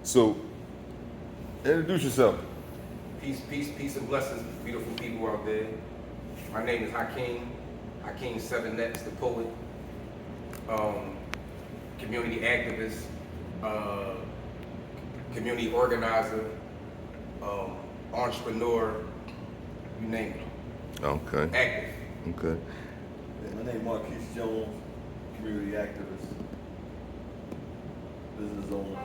So, introduce yourself. Peace and blessings, beautiful people out there. My name is Hakeem 7X, the poet, community activist, community organizer, entrepreneur, you name it. Okay. Active. Okay. My name is Markese Jones, community activist, business owner.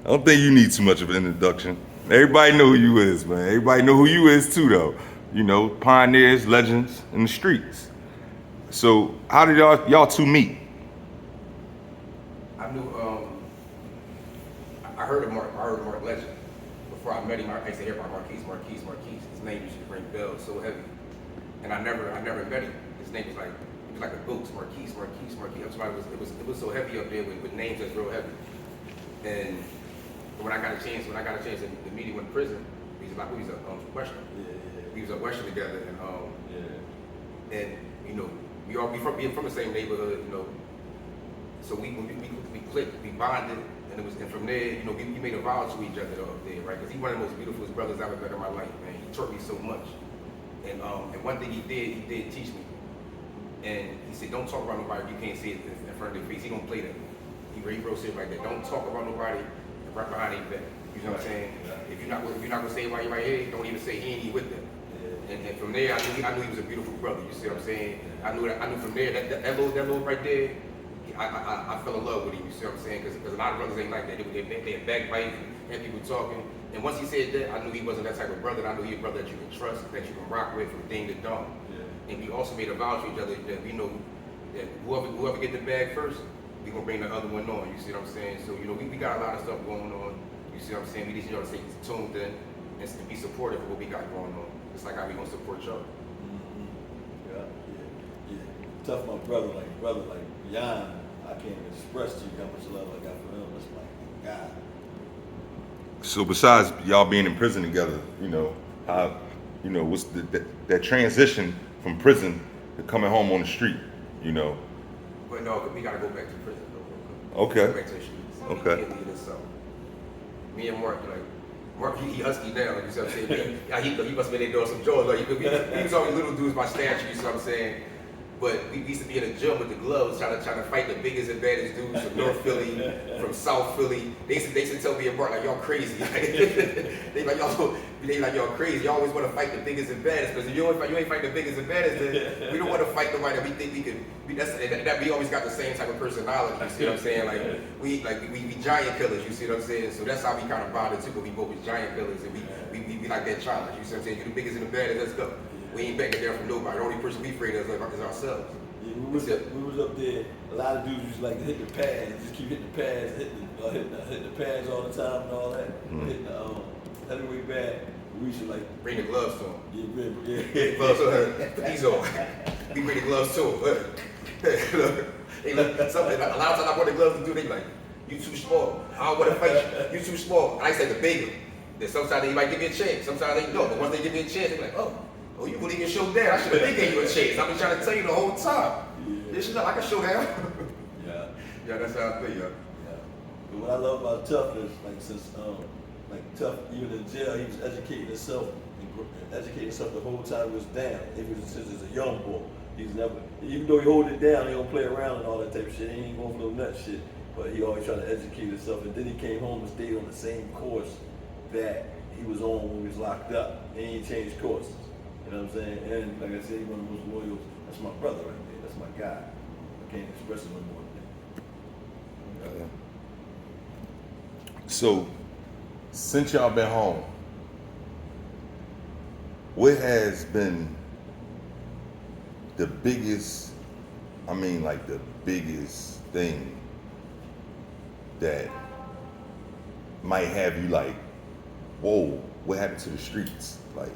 I don't think you need too much of an introduction. Everybody know who you is, man. Everybody know who you is too, though. You know, pioneers, legends in the streets. So, how did y'all two meet? I knew, I heard of Mark Legend. Before I met him, I used to hear about Markese. His name used to ring bells so heavy. And I never met him. His name was like a ghost, Markese. That's why it was so heavy up there with names that's real heavy. And when I got a chance to meet him in prison, we was from Western. We was at Western together, and you know, we from the same neighborhood, you know. So we clicked, we bonded, and from there, you know, we made a vow to each other up there, right? Because he's one of the most beautiful brothers I've ever met in my life, man. He taught me so much. And one thing he did teach me. And he said, don't talk about nobody if you can't see it in front of their face. He don't play that. He wrote shit like that. Don't talk about nobody right behind their back. You know what I'm saying? If you're not gonna say it while you're right here, don't even say he ain't with them. And from there, I knew he was a beautiful brother. You see what I'm saying? I knew from there that little right there. I fell in love with him. You see what I'm saying? Because a lot of brothers ain't like that. They backbite and people talking. And once he said that, I knew he wasn't that type of brother. I knew he was a brother that you can trust, that you can rock with from ding to dawn. And we also made a vow to each other that we know that whoever get the bag first, we gonna bring the other one on. You see what I'm saying? So you know we got a lot of stuff going on. You see what I'm saying? We need y'all to stay tuned in and be supportive of what we got going on. It's like how we gonna support y'all. Yeah. Tough, my brother, like beyond. I can't even express to you how much love I got for him. That's my God. So, besides y'all being in prison together, you know, how, you know, what's that transition from prison to coming home on the street, you know? But no, we gotta go back to prison though. Okay. Go back to the streets. Okay. Me and Mark, he husky now, like you see what I'm saying? He must have been there doing some jaws. Like, he was always little dudes by stature, you see what I'm saying? But we used to be in the gym with the gloves trying to fight the biggest and baddest dudes from North Philly, from South Philly. They used to tell me apart like y'all crazy. they like y'all crazy. Y'all always want to fight the biggest and baddest. Because if you ain't fight the biggest and baddest, then we don't want to fight nobody that we think we can. We always got the same type of personality. You see what I'm saying? We giant killers. You see what I'm saying? So that's how we kind of bonded too. But we both was giant killers, and we like that challenge. You see what I'm saying? You the biggest and the baddest. Let's go. We ain't backing down from nobody. The only person we afraid of is ourselves. Yeah, we was up there. A lot of dudes used to like to hit the pads, just keep hitting the pads, hitting the pads all the time and all that. Hitting the heavyweight bag. We used to like bring the gloves to him. Yeah. Gloves to her. Put these on. We bring the gloves to him. A lot of times I want the gloves to do. They be like, you too small. I don't want to fight you. You too small. And I say the bigger. Then sometimes they might give me a chance. Sometimes they don't. But once they give me a chance, they be like, oh, you believe your show down. I should have been gave you a chance. I've been trying to tell you the whole time. This is not like a showdown. Yeah, that's how I feel, yeah. But what I love about Tough is Tough, even in jail, he was educating himself the whole time he was down. Since he was a young boy. He's never, even though he hold it down, he don't play around and all that type of shit. He ain't going for no nut shit. But he always trying to educate himself. And then he came home and stayed on the same course that he was on when he was locked up. And he ain't changed courses. You know what I'm saying? And like I said, he's one of the most loyal. That's my brother right there. That's my guy. I can't express it no more. So, since y'all been home, what has been the biggest, the biggest thing that might have you like, whoa, what happened to the streets? Like,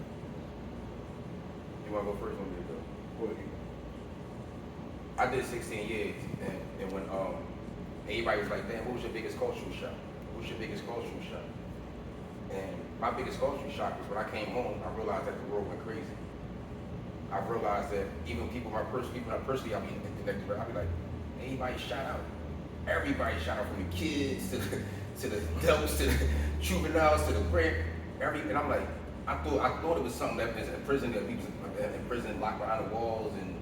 you want to go first? Go ahead. I did 16 years, and when everybody was like, damn, what was your biggest cultural shock? What's your biggest cultural shock? And my biggest cultural shock was when I came home, I realized that the world went crazy. I realized that even people I personally I'll be connected with, I'll be like, everybody shot out. Everybody shout out, from the kids to the adults to the juveniles to the grand. And I'm like, I thought it was something that was in prison, that we was in prison locked behind the walls, and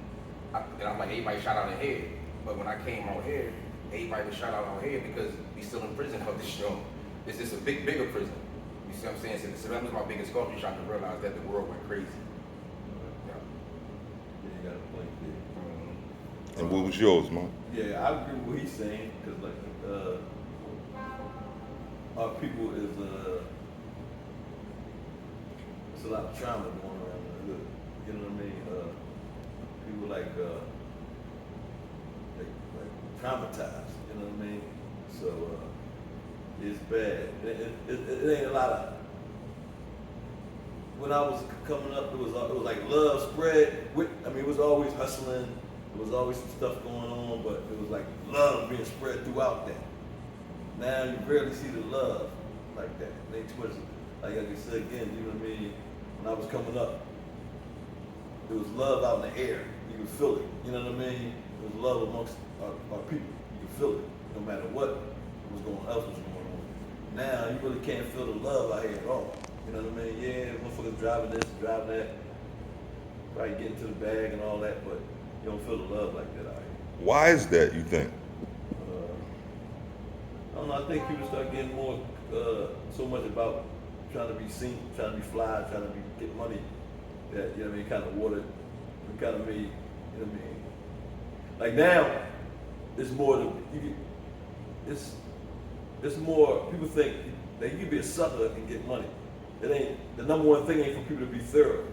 I'm like, everybody shout out in here. But when I came out here, everybody was shout out here because we still in prison out this show. It's just a bigger prison. You see what I'm saying? So that was my biggest culture shock, to realize that the world went crazy. Yeah, you got a point there. And what was yours, man? Yeah, I agree with what he's saying, because like our people is it's a lot of trauma going around in the hood. You know what I mean? People like traumatized. You know what I mean? So it's bad. It ain't a lot of. When I was coming up, it was like love spread. It was always hustling. There was always some stuff going on, but it was like love being spread throughout that. Now you rarely see the love like that. It ain't too much, like I said again, you know what I mean? When I was coming up, there was love out in the air. You could feel it, you know what I mean? There was love amongst our people. You could feel it, no matter what else was going on. Now you really can't feel the love out here at all. You know what I mean? Yeah, motherfuckers driving this, driving that, probably getting to the bag and all that, but you don't feel the love like that out here. Why is that, you think? I don't know, I think people start getting more, so much about trying to be seen, trying to be fly, trying to get money, that, you know what I mean, kind of watered, kind of made, you know what I mean? Like now, it's more, it's more, people think that you can be a sucker and get money. It ain't, the number one thing ain't for people to be thorough,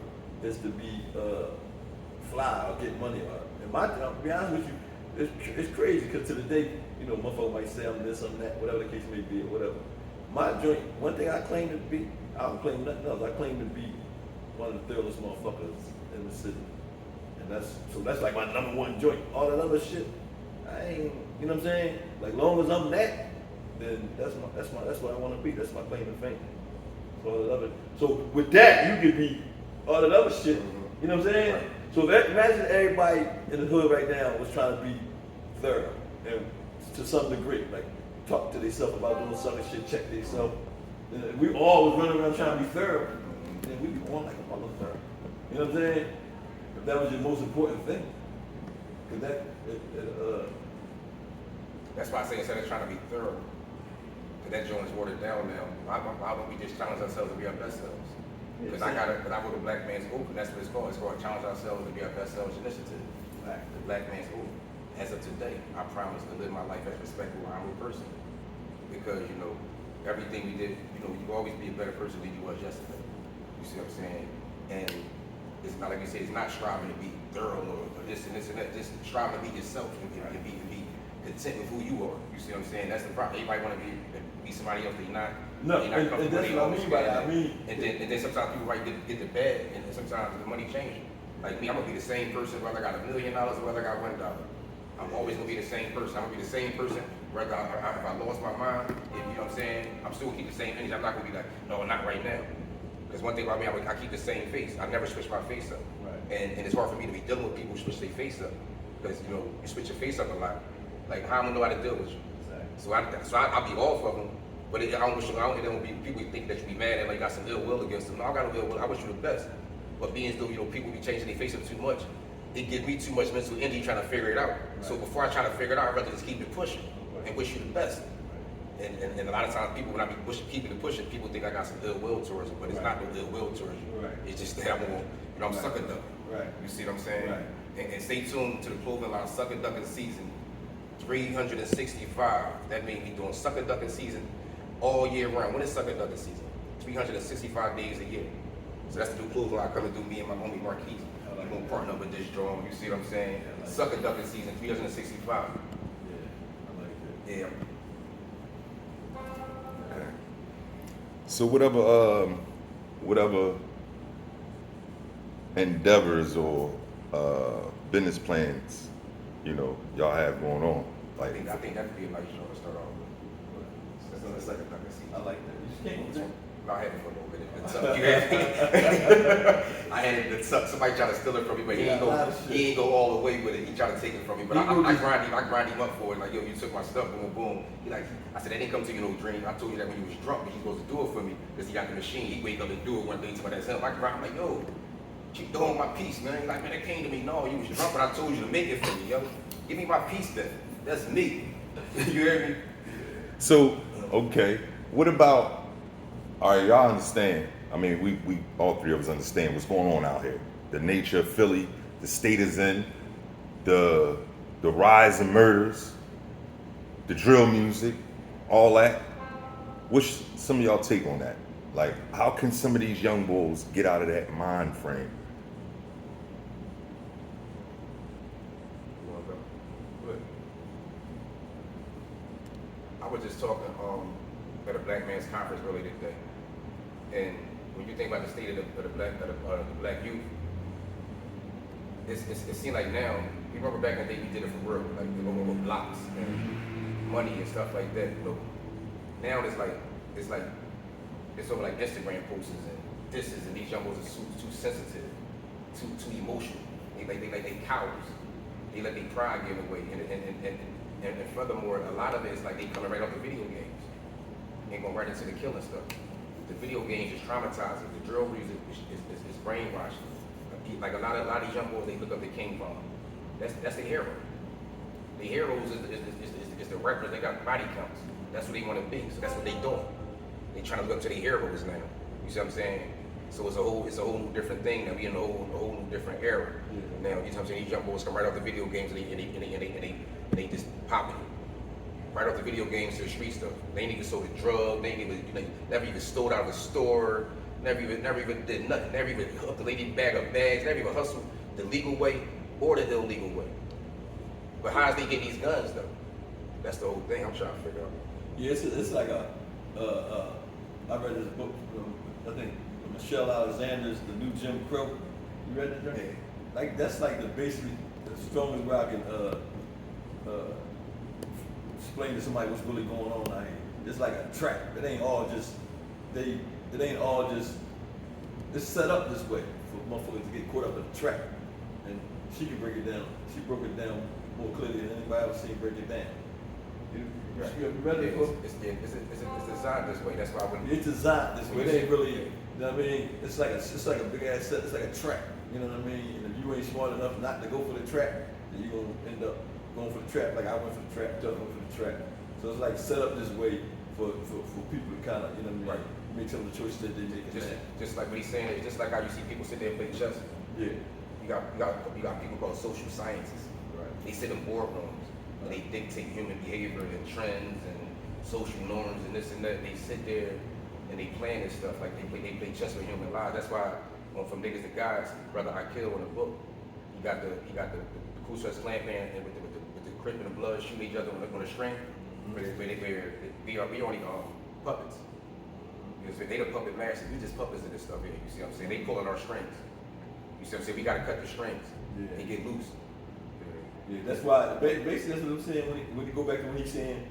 it's to be, fly or get money. To be honest with you, it's crazy, because to the day, you know, motherfucker might say I'm this, I'm that, whatever the case may be, or whatever. My joint, one thing I claim to be, I don't claim nothing else. I claim to be one of the thoroughest motherfuckers in the city, and that's like my number one joint. All that other shit, I ain't, you know what I'm saying? Like, long as I'm that, then that's what I want to be. That's my claim to fame. So with that, you could be all that other shit. You know what I'm saying? Right. So imagine everybody in the hood right now was trying to be thorough, and to some degree, like talk to themselves about doing sucker shit, check themselves. We all was running around trying to be thorough, and we'd be going like a motherfucker. You know what I'm saying? If that was your most important thing, because that's why I say, instead of trying to be thorough, because that joint is watered down now. Why don't we just challenge ourselves to be our best selves? Because I wrote a Black Man's Oath, and that's what it's called. It's called Challenge Ourselves to Be Our Best Selves Initiative. Right. The Black Man's Oath. As of today, I promise to live my life as a respectful, humble person. Because, you know, everything we did, you know, you will always be a better person than you was yesterday. You see what I'm saying? And it's not, like you say, it's not striving to be thorough or this and this and that. Just striving to be yourself and be content with who you are. You see what I'm saying? That's the problem. Everybody want to be somebody else that you're not. No, and that's what I mean by that. And then sometimes people get the bad, and sometimes the money changes. Like me, I'm gonna be the same person whether I got $1 million or whether I got $1. I'm always gonna be the same person. I'm gonna be the same person whether if I lost my mind. If you know what I'm saying, I'm still gonna keep the same energy. I'm not gonna be like, no, not right now. Because one thing about me, I keep the same face. I never switch my face up. Right. And it's hard for me to be dealing with people who switch their face up. Because you know, you switch your face up a lot. Like, how am I gonna know how to deal with you? Exactly. So I'll be off of them. But I don't wish you, it don't be people think that you be mad and like you got some ill will against them. No, I got no ill will. I wish you the best. But being still, you know, people be changing their face up too much. It gives me too much mental energy trying to figure it out. Right. So before I try to figure it out, I'd rather just keep it pushing and wish you the best. Right. And a lot of times people, when I be keeping it pushing, people think I got some ill will towards them, but it's not no ill will towards you. Right. It's just that I'm on, you know, I'm sucker ducking. Right. You see what I'm saying? Right. And stay tuned to the clothing line, sucker ducking season 365. That means we doing sucker ducking season all year round. When is sucker ducking season? 365 days a year. So that's the new clothing line coming through me and my homie Markese. We're gonna partner up with this drawing. You see what I'm saying? Yeah, like sucker ducking season 365. Yeah, I like that. Yeah. Okay. So whatever endeavors or business plans, you know, y'all have going on. Like, I think that'd be a nice show to start off with. That's the second ducking season. I like that. You just came with that. I had it for a little bit. You had I had it. Somebody tried to steal it from me, but he ain't go all the way with it. He tried to take it from me, but I grind him up for it. Like, yo, you took my stuff, boom, boom. He like, I said, that didn't come to you no dream. I told you that when you was drunk, but you supposed to do it for me because he got the machine. He wake up and do it one day. Somebody that's him. I'm like, yo, keep doing my piece, man. He's like, man, it came to me. No, you was drunk, but I told you to make it for me, yo. Give me my piece then. That's me. You hear me? So, okay, what about, all right, y'all understand, I mean, we all three of us understand what's going on out here. The nature of Philly, the state is in, the rise in murders, the drill music, all that. What's some of y'all take on that? Like, how can some of these young bulls get out of that mind frame? I was just talking at a black man's conference earlier today, and when you think about the state of the black youth, it seems like now. You remember back in the day we did it for real, like over blocks and money and stuff like that. You know, now it's over like Instagram posts and disses, and these young boys are too sensitive, too emotional. They cowards. They let their pride give away, and furthermore, a lot of it is like they coming right off the video games and going right into the killing stuff. The video games is traumatizing. The drill music is brainwashing. Like a lot of these young boys, they look up to King Von. That's the hero. The heroes is the rappers. They got body counts. That's what they want to be. So that's what they doing. They trying to look up to the heroes now. You see what I'm saying? So it's a whole new different thing. Now we in a whole new different era. Now you know what I'm saying? These young boys come right off the video games and they just popping right off the video games to the street stuff. They ain't even sold a drug. They ain't even never even stole out of a store. Never even did nothing. Never even hooked a lady bag of bags. Never even hustled the legal way or the illegal way. But how's they get these guns though? That's the whole thing I'm trying to figure out. Yeah, it's like I read this book. I think Michelle Alexander's The New Jim Crow. You read that? Yeah. Like that's like basically the strongest way I can explain to somebody what's really going on out here. It's like a trap. It ain't all just it's set up this way for motherfuckers to get caught up in a trap. And she can break it down. She broke it down more clearly than anybody else seen break it down. You read it before? It's designed this way. That's why I wouldn't. It's designed this way. It ain't really. You know what I mean? It's like a big ass set. It's like a trap. You know what I mean? And if you ain't smart enough not to go for the trap, then you gonna end up going for the trap. Like I went for the trap, Tuff went for the trap. So it's like set up this way for people to kind of, you know what I mean? Right. Make some of the choices that they make. Just like what he's saying, it's just like how you see people sit there and play chess. Yeah. You got people called social scientists. Right. They sit in boardrooms and they dictate human behavior and trends and social norms and this and that. They sit there and they plan this stuff like they play chess with human lives. That's why from niggas to guys, Brother I Kill in the book, he got the Ku Klux Klan band and with the crip and the blood shooting each other on the string. We only puppets. Because they the puppet masters. We just puppets of this stuff here. You see what I'm saying? They pulling our strings. You see what I'm saying? We gotta cut the strings and get loose. Yeah, that's why. Basically, that's what I'm saying. When you go back to what he's saying,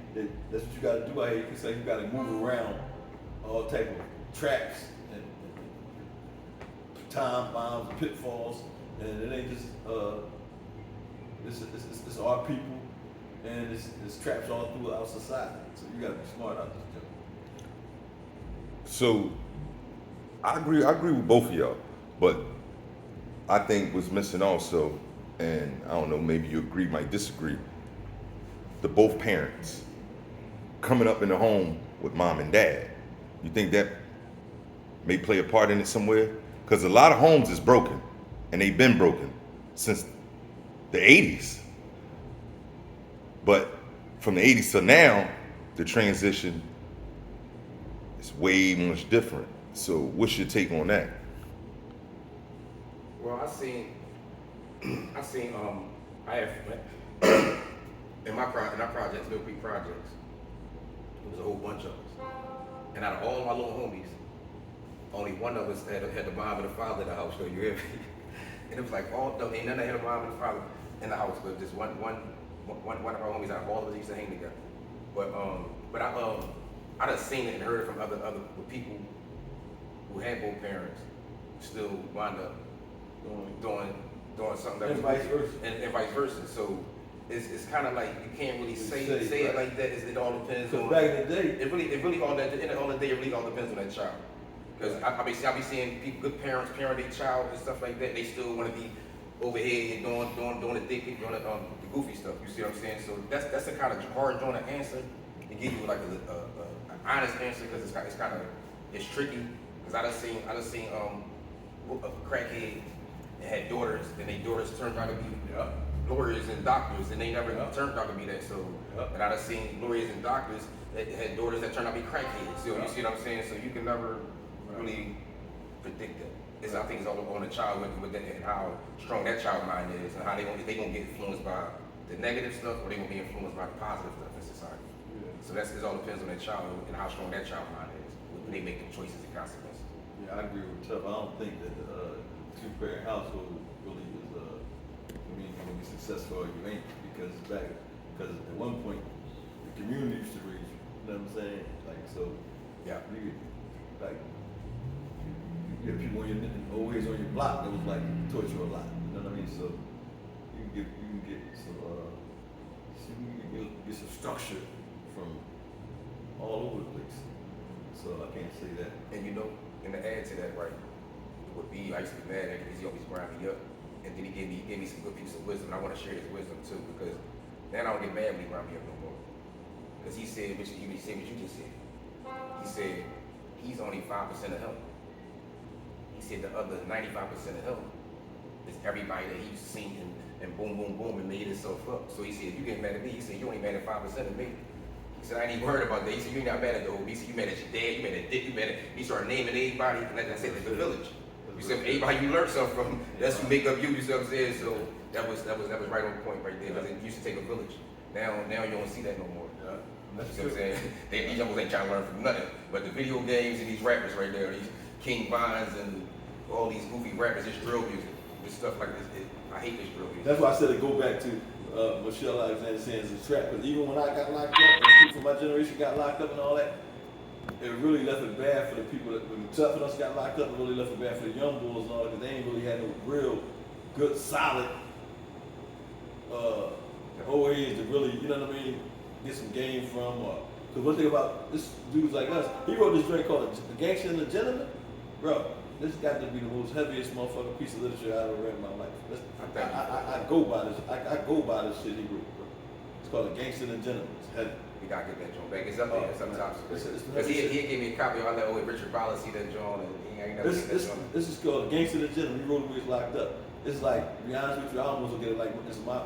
that's what you got to do out here. It's like you got to move around all type of traps and time bombs, pitfalls, and it ain't just it's our people, and it's traps all through our society. So you got to be smart out this job. So I agree with both of y'all, but I think what's missing also, and I don't know, maybe you agree, might disagree, both parents coming up in the home with mom and dad. You think that may play a part in it somewhere? Because a lot of homes is broken, and they've been broken since the 80s. But from the 80s to now, the transition is way much different. So what's your take on that? Well, I have in our projects, Mill Creek projects, there was a whole bunch of us. And out of all my little homies, only one of us had the mom and the father in the house, so you hear me? And it was like ain't none that had a mom and a father in the house, but just one of our homies out of all of us used to hang together. But I done seen it and heard it from other people who had both parents still wind up doing something that And was vice versa. and vice versa. So it's kind of like you can't really say it like that. It all depends on. Back in the day, It really all that. In the all the day, it really all depends on that child. Because I be seeing people, good parents parent their child and stuff like that. They still want to be over here doing the dick, doing the goofy stuff. You see what I'm saying? So that's a kind of hard joint to answer and give you like an honest answer because it's tricky. Because I done seen a crackhead that had daughters and their daughters turned out to be lawyers and doctors and they never turned out to be that. So and I done seen lawyers and doctors that had daughters that turned out to be crackheads. So you see what I'm saying? So you can never really predict that. I think it's all on the child with that and how strong that child mind is and how they gonna get influenced by the negative stuff or they gonna be influenced by the positive stuff in society. Yeah. So it all depends on that child and how strong that child mind is when they make the choices and consequences. yeah, I agree with Tuff. I don't think that two-parent household really is you're gonna be successful or you ain't because at one point the community used to raise you. You know what I'm saying? Like so, Yeah. you get people always on your block that was like torture a lot. You know what I mean? So you can get some structure from all over the place. So I can't say that. And you know, and to add to that, right, with B, I used to be mad at him because he always ground me up. And then he gave me some good pieces of wisdom. And I want to share his wisdom too because then I don't get mad when he ground me up no more. Because he said what you just said. He said he's only 5% of him. He said the other 95% of him is everybody that he's seen and boom, boom, boom, and made himself up. So he said, you get mad at me. He said, you ain't mad at 5% of me. He said, I ain't even worried about that. He said, you're not mad at the old. He said, you mad at your dad, you mad at Dick, you mad at. He started naming everybody, and like I said, the village. You said, everybody you learn something from, that's who make up you see what I'm saying? So that was right on point right there. Because it used to take a village. Now you don't see that no more. Yeah. You see what I'm saying? These youngsters ain't trying to learn from nothing. But the video games and these rappers right there, these King Vines and all these goofy rappers, this drill music, this stuff like this. I hate this drill music. That's why I said to go back to Michelle Alexander saying it's a trap. Because even when I got locked up, and people from my generation got locked up and all that, it really left it bad for the people that when the tough of us got locked up. It really left it bad for the young bulls and all that because they ain't really had no real good, solid old heads to really, you know what I mean, get some game from. Because one thing about this dudes like us, he wrote this drink called The Gangster and the Gentleman, bro. This got to be the most heaviest motherfucking piece of literature I ever read in my life. I go by this. I go by this shit he wrote, bro. It's called The Gangster and the Gentleman. It's heavy. We gotta get that joint back. It's up there sometimes. Because he gave me a copy. I let old Richard Ballard see that joint, and he ain't never seen that joint. This is called The Gangster and the Gentleman. He wrote it when he was locked up. It's like, to be honest with you, I almost look at it like it's my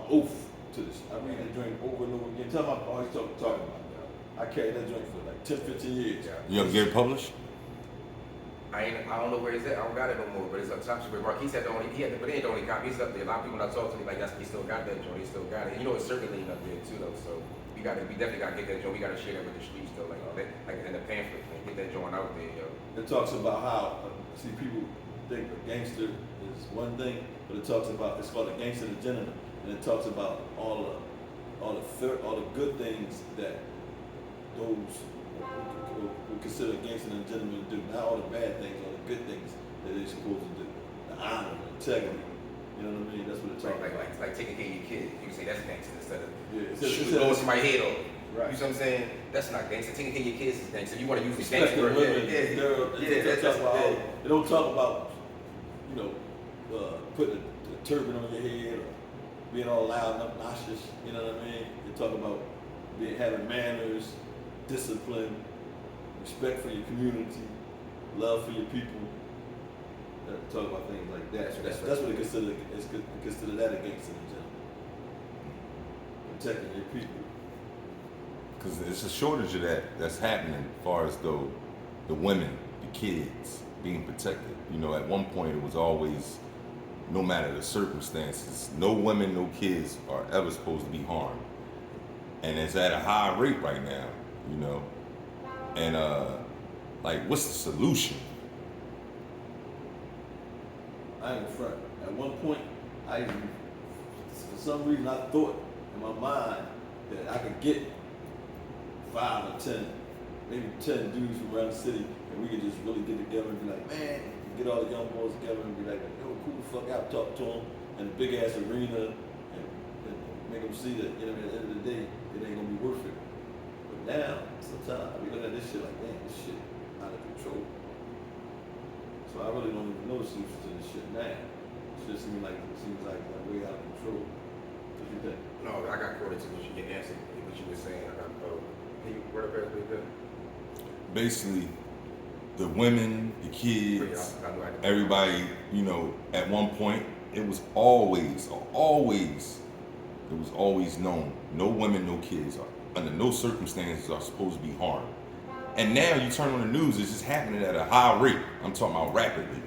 oath to this. I read that joint over and over again. Tell me I'm always talking about it. I carried that joint for like 10, 15 years. Yeah. You ever get it published? I don't know where it's at. I don't got it no more, but it's up top. But Markese had but he ain't the only copy. He's up there. A lot of people when I talk to me like he still got that joint. He still got it. And you know it's circulating up there too though. So we definitely gotta get that joint. We gotta share that with the streets though, like in the pamphlet. Like, get that joint out there, yo. It talks about how see people think a gangster is one thing, but it talks about it's called The Gangster and the Gentleman, and it talks about all the good things that those who consider a gangster and a gentleman do. Not all the bad things, all the good things that they're supposed to do. The honor, the integrity. You know what I mean? That's what it talks about. Like taking care of your kid. You can say that's gangster instead of blowing somebody's head off. Right. You know what I'm saying? That's not gangster. Taking care of your kids is gangster. You want to use the Respect gangster the word. women. They don't talk about, you know, putting a turban on your head or being all loud and obnoxious. You know what I mean? They talk about having manners, discipline, respect for your community, love for your people. Talk about things like that. That's what they consider. It's considered that against the gentleman. Protecting your people. Because it's a shortage of that's happening as far as though the women, the kids being protected. You know, at one point it was always, no matter the circumstances, no women, no kids are ever supposed to be harmed. And it's at a high rate right now, you know. And like, what's the solution? I ain't front. At one point, for some reason, I thought in my mind that I could get 5 or 10 maybe 10 dudes from around the city, and we could just really get together and be like, man, get all the young boys together and be like, yo, cool the fuck out, talk to them in a big ass arena, and make them see that, you know, at the end of the day, it ain't gonna be worth it. But now, sometimes I be looking at this shit like, damn, this shit out of control. So I really don't even know the solution to this shit now. It just seems like way out of control. What you think? No, I got quoted to what you get answered, what you were saying. Can you word up that a little bit? Basically, the women, the kids, everybody, you know, at one point, it was always known, no women, no kids are, under no circumstances are supposed to be harmed. And now you turn on the news, it's just happening at a high rate. I'm talking about rapidly.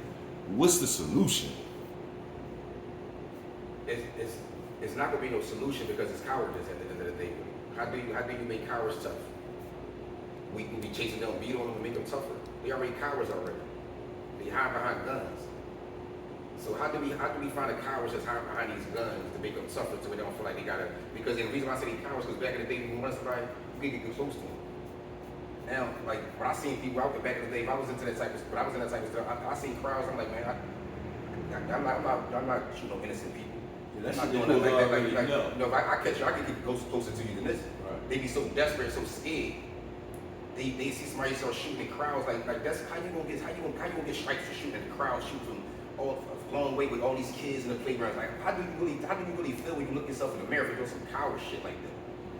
What's the solution? It's not gonna be no solution because it's cowardice at the end of the day. How do you make cowards tough? We can be chasing them, beat on them, and make them tougher. They already cowards already. They hide behind guns. So how do we find the cowards that's hiding behind these guns to make them tougher so they don't feel like they gotta? Because the reason why I say they cowards because back in the day when you want somebody, you can get close to them. Now, like when I seen people out there back in the day, if I was into that type of stuff, I seen crowds. I'm like, man, I'm not shooting no innocent people. Yeah, I'm not doing nothing like that. No, if I catch you, I can get closer to you than this. Right. They be so desperate, so scared. They see somebody start shooting in crowds like that's how you gonna get strikes for shooting in the crowd, shoot from all a long way with all these kids in the playgrounds. Like how do you really feel when you look yourself in the mirror for doing some coward shit like that?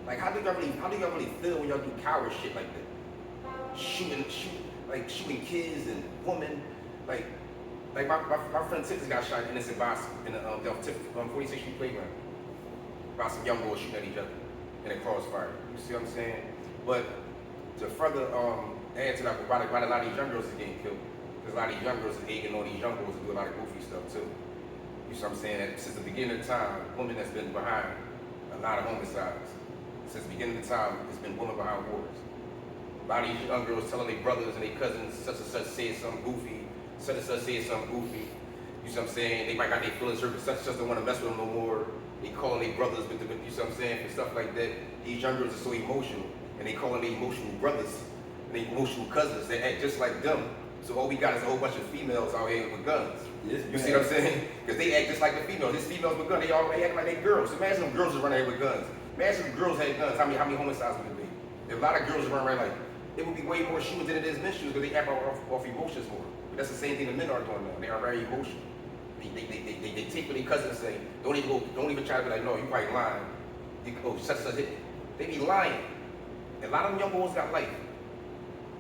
Like how do y'all really feel when y'all do coward shit like that? Shooting kids and women, like my friend Tips got shot innocent by in the 46th Street playground by some young boys shooting at each other in a crossfire. You see what I'm saying? But to further add to that, why a lot of these young girls is getting killed? Because a lot of these young girls is egging on these young boys to do a lot of goofy stuff too. You see what I'm saying? That since the beginning of time, women has been behind a lot of homicides. Since the beginning of time, it's been women behind wars. A lot of these young girls telling their brothers and their cousins such and such said something goofy, such and such said something goofy. You see what I'm saying? They might got their feelings hurt, but such and such don't want to mess with them no more. They calling their brothers, you see what I'm saying, for stuff like that. These young girls are so emotional, and they calling their emotional brothers and their emotional cousins. They act just like them. So all we got is a whole bunch of females out here with guns. Yes, you see what I'm saying? Because they act just like the females. These females with guns, they act like they girls. So imagine them girls are running here with guns. Imagine if girls had guns. How many homicides would it be? If a lot of girls run around like, it would be way more shootings than it is men shootings because they act off emotions more. But that's the same thing the men are doing now. They are very emotional. They take what their cousins say. Don't even try to be like, no, you probably lying. Such and such. They be lying. And a lot of them young boys got life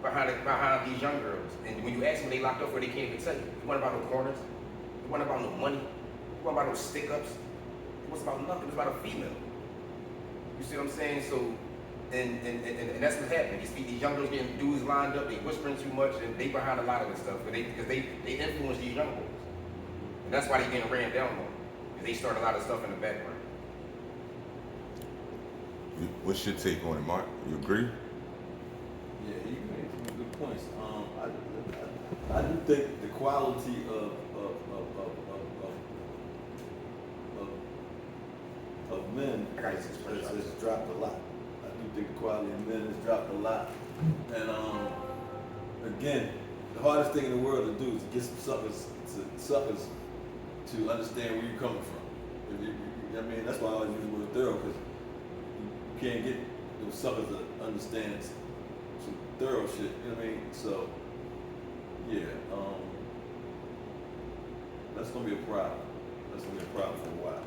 behind these young girls. And when you ask them they locked up for, they can't even tell you. It wasn't about no corners. It wasn't about no money. It wasn't about no stick-ups. It wasn't about nothing. It was about a female. You see what I'm saying? So, and that's what happened. These young girls getting dudes lined up, they whispering too much, and they behind a lot of this stuff. Because they influence these young boys. And that's why they getting ran down on. Because they start a lot of stuff in the background. What's your take on it, Mark? You agree? Yeah, you made some good points. I do think the quality of men has dropped a lot. I do think the quality of men has dropped a lot. And again, the hardest thing in the world to do is to get some suckers to understand where you're coming from. I mean, that's why I always use the word thorough, because you can't get those suckers to understand some thorough shit, you know what I mean? So, yeah, that's gonna be a problem. That's gonna be a problem for a while.